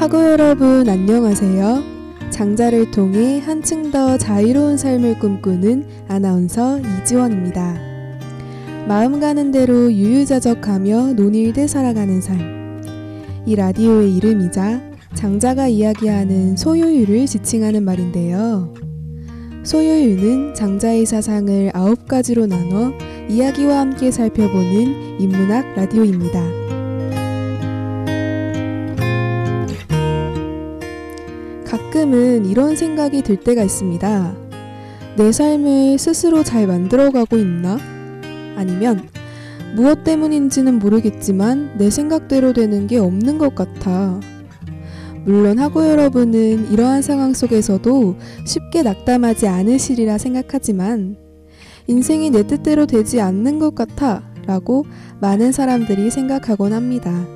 학우 여러분 안녕하세요. 장자를 통해 한층 더 자유로운 삶을 꿈꾸는 아나운서 이지원입니다. 마음 가는 대로 유유자적하며 논일대 살아가는 삶. 이 라디오의 이름이자 장자가 이야기하는 소요유를 지칭하는 말인데요. 소요유는 장자의 사상을 9가지로 나눠 이야기와 함께 살펴보는 인문학 라디오입니다. 가끔은 이런 생각이 들 때가 있습니다. 내 삶을 스스로 잘 만들어가고 있나? 아니면 무엇 때문인지는 모르겠지만 내 생각대로 되는 게 없는 것 같아. 물론 학우 여러분은 이러한 상황 속에서도 쉽게 낙담하지 않으시리라 생각하지만 인생이 내 뜻대로 되지 않는 것 같아 라고 많은 사람들이 생각하곤 합니다.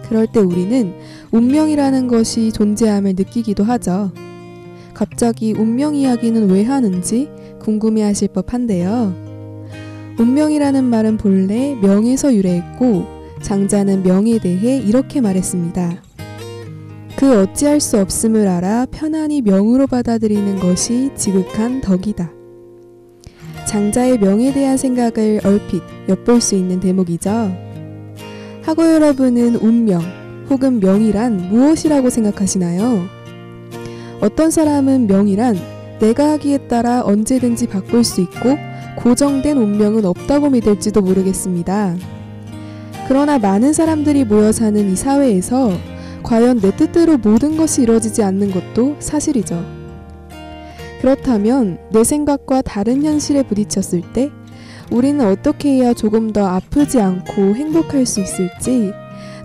그럴 때 우리는 운명이라는 것이 존재함을 느끼기도 하죠. 갑자기 운명 이야기는 왜 하는지 궁금해하실 법한데요. 운명이라는 말은 본래 명에서 유래했고 장자는 명에 대해 이렇게 말했습니다. 그 어찌할 수 없음을 알아 편안히 명으로 받아들이는 것이 지극한 덕이다. 장자의 명에 대한 생각을 얼핏 엿볼 수 있는 대목이죠. 학우 여러분은 운명 혹은 명이란 무엇이라고 생각하시나요? 어떤 사람은 명이란 내가 하기에 따라 언제든지 바꿀 수 있고 고정된 운명은 없다고 믿을지도 모르겠습니다. 그러나 많은 사람들이 모여 사는 이 사회에서 과연 내 뜻대로 모든 것이 이루어지지 않는 것도 사실이죠. 그렇다면 내 생각과 다른 현실에 부딪혔을 때 우리는 어떻게 해야 조금 더 아프지 않고 행복할 수 있을지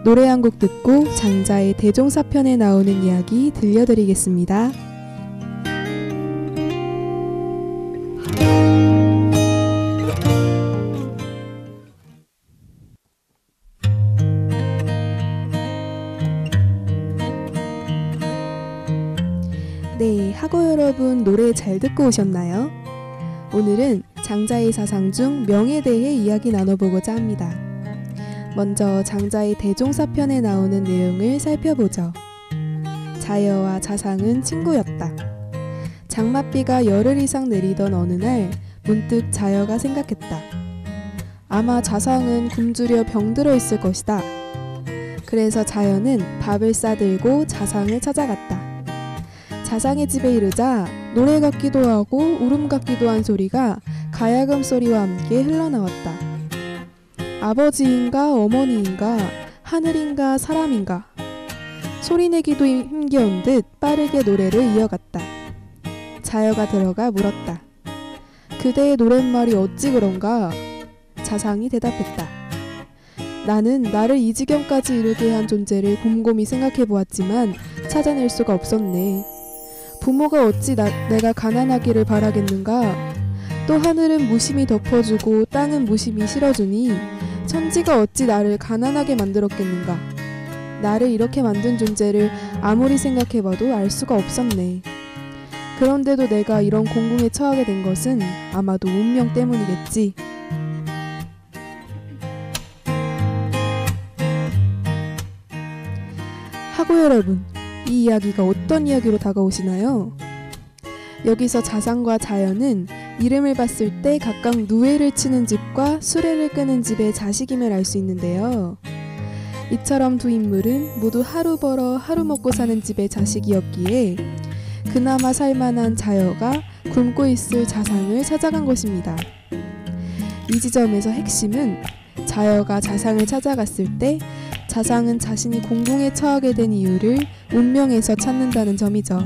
노래 한 곡 듣고 장자의 대종사편에 나오는 이야기 들려드리겠습니다. 네, 학우 여러분 노래 잘 듣고 오셨나요? 오늘은 장자의 사상 중 명에 대해 이야기 나눠보고자 합니다. 먼저 장자의 대종사편에 나오는 내용을 살펴보죠. 자여와 자상은 친구였다. 장맛비가 열흘 이상 내리던 어느 날 문득 자여가 생각했다. 아마 자상은 굶주려 병들어 있을 것이다. 그래서 자여는 밥을 싸들고 자상을 찾아갔다. 자상의 집에 이르자 노래 같기도 하고 울음 같기도 한 소리가 가야금 소리와 함께 흘러나왔다. 아버지인가 어머니인가 하늘인가 사람인가 소리내기도 힘겨운 듯 빠르게 노래를 이어갔다. 자여가 들어가 물었다. 그대의 노랫말이 어찌 그런가? 자상이 대답했다. 나는 나를 이 지경까지 이르게 한 존재를 곰곰이 생각해보았지만 찾아낼 수가 없었네. 부모가 어찌 내가 가난하기를 바라겠는가? 또 하늘은 무심히 덮어주고 땅은 무심히 실어주니 천지가 어찌 나를 가난하게 만들었겠는가? 나를 이렇게 만든 존재를 아무리 생각해봐도 알 수가 없었네. 그런데도 내가 이런 공궁에 처하게 된 것은 아마도 운명 때문이겠지. 학우 여러분, 이 이야기가 어떤 이야기로 다가오시나요? 여기서 자상과 자여는 이름을 봤을 때 각각 누에를 치는 집과 수레를 끄는 집의 자식임을 알 수 있는데요. 이처럼 두 인물은 모두 하루 벌어 하루 먹고 사는 집의 자식이었기에 그나마 살만한 자여가 굶고 있을 자상을 찾아간 것입니다. 이 지점에서 핵심은 자여가 자상을 찾아갔을 때 자상은 자신이 공궁에 처하게 된 이유를 운명에서 찾는다는 점이죠.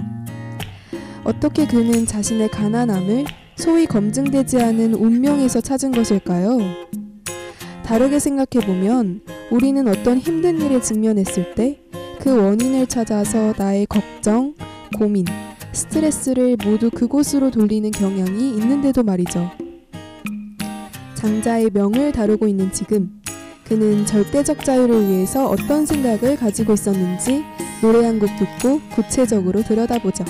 어떻게 그는 자신의 가난함을 소위 검증되지 않은 운명에서 찾은 것일까요? 다르게 생각해보면 우리는 어떤 힘든 일에 직면했을 때 그 원인을 찾아서 나의 걱정, 고민, 스트레스를 모두 그곳으로 돌리는 경향이 있는데도 말이죠. 장자의 명을 다루고 있는 지금 그는 절대적 자유를 위해서 어떤 생각을 가지고 있었는지 노래 한 곡 듣고 구체적으로 들여다보죠.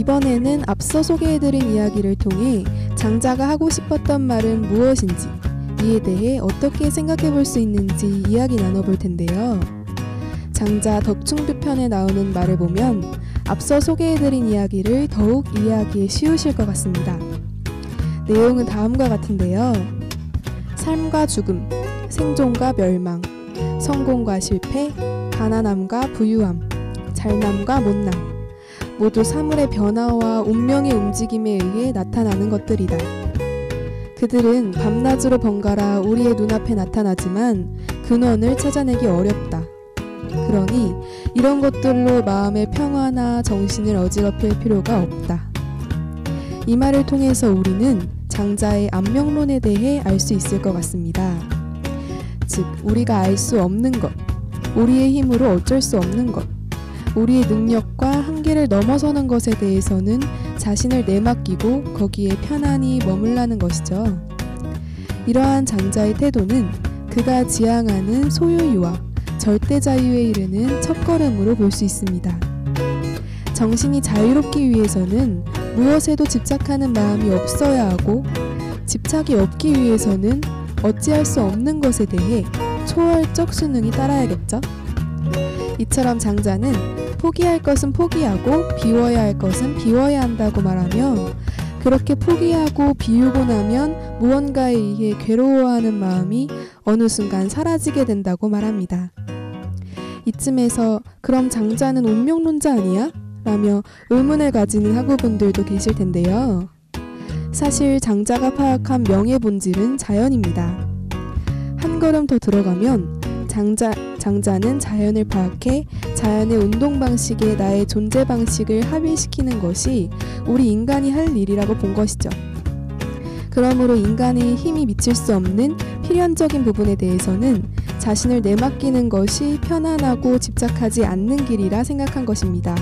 이번에는 앞서 소개해드린 이야기를 통해 장자가 하고 싶었던 말은 무엇인지, 이에 대해 어떻게 생각해 볼 수 있는지 이야기 나눠볼 텐데요. 장자 덕충두 편에 나오는 말을 보면 앞서 소개해드린 이야기를 더욱 이해하기 쉬우실 것 같습니다. 내용은 다음과 같은데요. 삶과 죽음, 생존과 멸망, 성공과 실패, 가난함과 부유함, 잘남과 못남, 모두 사물의 변화와 운명의 움직임에 의해 나타나는 것들이다. 그들은 밤낮으로 번갈아 우리의 눈앞에 나타나지만 근원을 찾아내기 어렵다. 그러니 이런 것들로 마음의 평화나 정신을 어지럽힐 필요가 없다. 이 말을 통해서 우리는 장자의 안명론에 대해 알 수 있을 것 같습니다. 즉, 우리가 알 수 없는 것, 우리의 힘으로 어쩔 수 없는 것, 우리의 능력과 한계를 넘어서는 것에 대해서는 자신을 내맡기고 거기에 편안히 머물라는 것이죠. 이러한 장자의 태도는 그가 지향하는 소유유와 절대 자유에 이르는 첫걸음으로 볼 수 있습니다. 정신이 자유롭기 위해서는 무엇에도 집착하는 마음이 없어야 하고, 집착이 없기 위해서는 어찌할 수 없는 것에 대해 초월적 수능이 따라야겠죠. 이처럼 장자는 포기할 것은 포기하고 비워야 할 것은 비워야 한다고 말하며, 그렇게 포기하고 비우고 나면 무언가에 의해 괴로워하는 마음이 어느 순간 사라지게 된다고 말합니다. 이쯤에서 그럼 장자는 운명론자 아니야? 라며 의문을 가지는 학우분들도 계실 텐데요. 사실 장자가 파악한 명의 본질은 자연입니다. 한 걸음 더 들어가면 장자는 자연을 파악해 자연의 운동 방식에 나의 존재 방식을 합일시키는 것이 우리 인간이 할 일이라고 본 것이죠. 그러므로 인간의 힘이 미칠 수 없는 필연적인 부분에 대해서는 자신을 내맡기는 것이 편안하고 집착하지 않는 길이라 생각한 것입니다.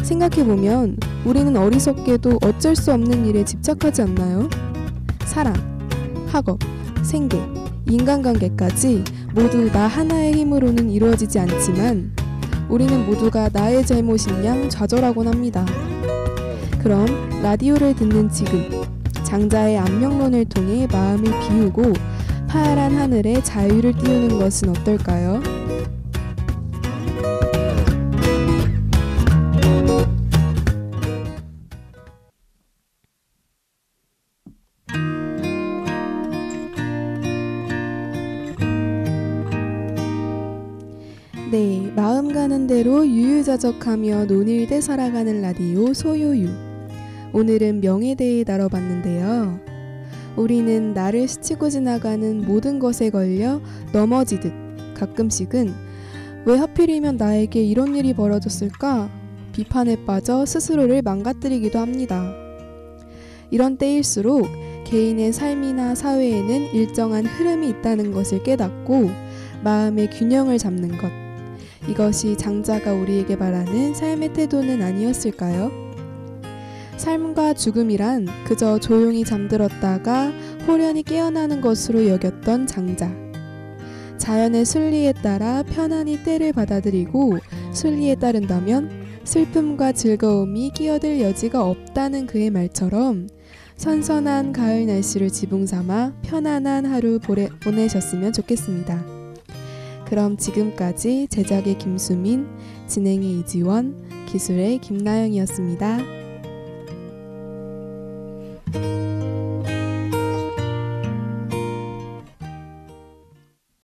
생각해보면 우리는 어리석게도 어쩔 수 없는 일에 집착하지 않나요? 사랑, 학업, 생계, 인간관계까지 모두 나 하나의 힘으로는 이루어지지 않지만 우리는 모두가 나의 잘못인 양 좌절하곤 합니다. 그럼 라디오를 듣는 지금, 장자의 안명론을 통해 마음을 비우고 파란 하늘에 자유를 띄우는 것은 어떨까요? 네, 마음 가는 대로 유유자적하며 논일대 살아가는 라디오 소요유. 오늘은 명에 대해 다뤄봤는데요. 우리는 나를 스치고 지나가는 모든 것에 걸려 넘어지듯 가끔씩은 왜 하필이면 나에게 이런 일이 벌어졌을까? 비판에 빠져 스스로를 망가뜨리기도 합니다. 이런 때일수록 개인의 삶이나 사회에는 일정한 흐름이 있다는 것을 깨닫고 마음의 균형을 잡는 것, 이것이 장자가 우리에게 바라는 삶의 태도는 아니었을까요? 삶과 죽음이란 그저 조용히 잠들었다가 호련히 깨어나는 것으로 여겼던 장자. 자연의 순리에 따라 편안히 때를 받아들이고 순리에 따른다면 슬픔과 즐거움이 끼어들 여지가 없다는 그의 말처럼 선선한 가을 날씨를 지붕삼아 편안한 하루 보내셨으면 좋겠습니다. 그럼 지금까지 제작의 김수민, 진행의 이지원, 기술의 김나영이었습니다.